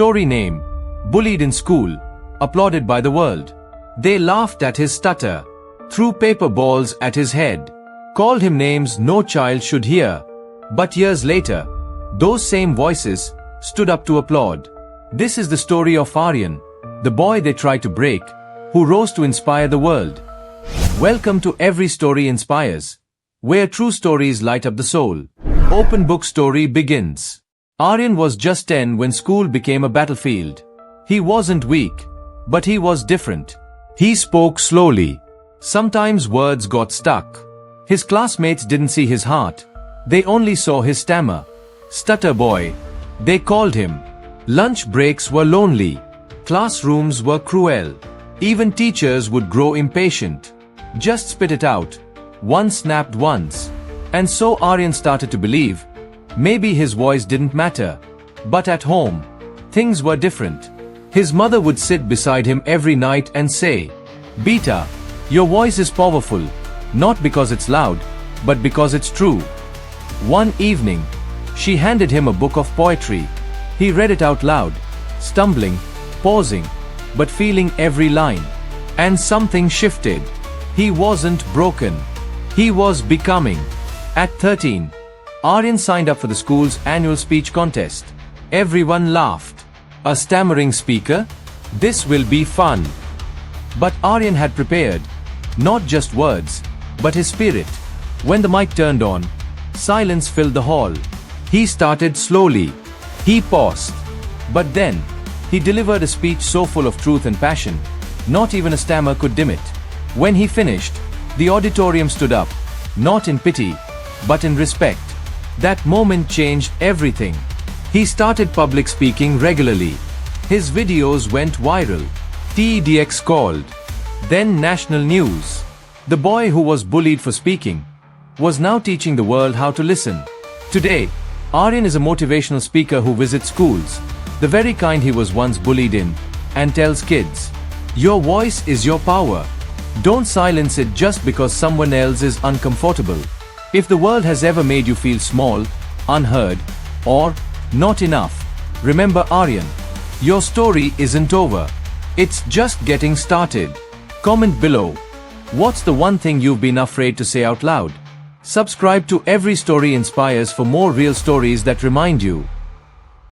Story name: Bullied in School, Applauded by the World. They laughed at his stutter, threw paper balls at his head, called him names no child should hear. But years later, those same voices stood up to applaud. This is the story of Aryan, the boy they tried to break, who rose to inspire the world. Welcome to Every Story Inspires, where true stories light up the soul. Open book story begins. Aryan was just 10 when school became a battlefield. He wasn't weak, but he was different. He spoke slowly. Sometimes words got stuck. His classmates didn't see his heart. They only saw his stammer. Stutter boy, they called him. Lunch breaks were lonely. Classrooms were cruel. Even teachers would grow impatient. Just spit it out. One snapped once. And so Aryan started to believe maybe his voice didn't matter. But at home, things were different. His mother would sit beside him every night and say, "Beta, your voice is powerful, not because it's loud, but because it's true." One evening, she handed him a book of poetry. He read it out loud, stumbling, pausing, but feeling every line. And something shifted. He wasn't broken. He was becoming. At 13, Aryan signed up for the school's annual speech contest. Everyone laughed. A stammering speaker? This will be fun. But Aryan had prepared, not just words, but his spirit. When the mic turned on, silence filled the hall. He started slowly. He paused. But then, he delivered a speech so full of truth and passion, not even a stammer could dim it. When he finished, the auditorium stood up, not in pity, but in respect. That moment changed everything. He started public speaking regularly. His videos went viral. TEDx called. Then national news. The boy who was bullied for speaking was now teaching the world how to listen. Today, Aryan is a motivational speaker who visits schools, the very kind he was once bullied in, and tells kids, "Your voice is your power. Don't silence it just because someone else is uncomfortable." If the world has ever made you feel small, unheard, or not enough, remember Aryan. Your story isn't over. It's just getting started. Comment below. What's the one thing you've been afraid to say out loud? Subscribe to Every Story Inspires for more real stories that remind you.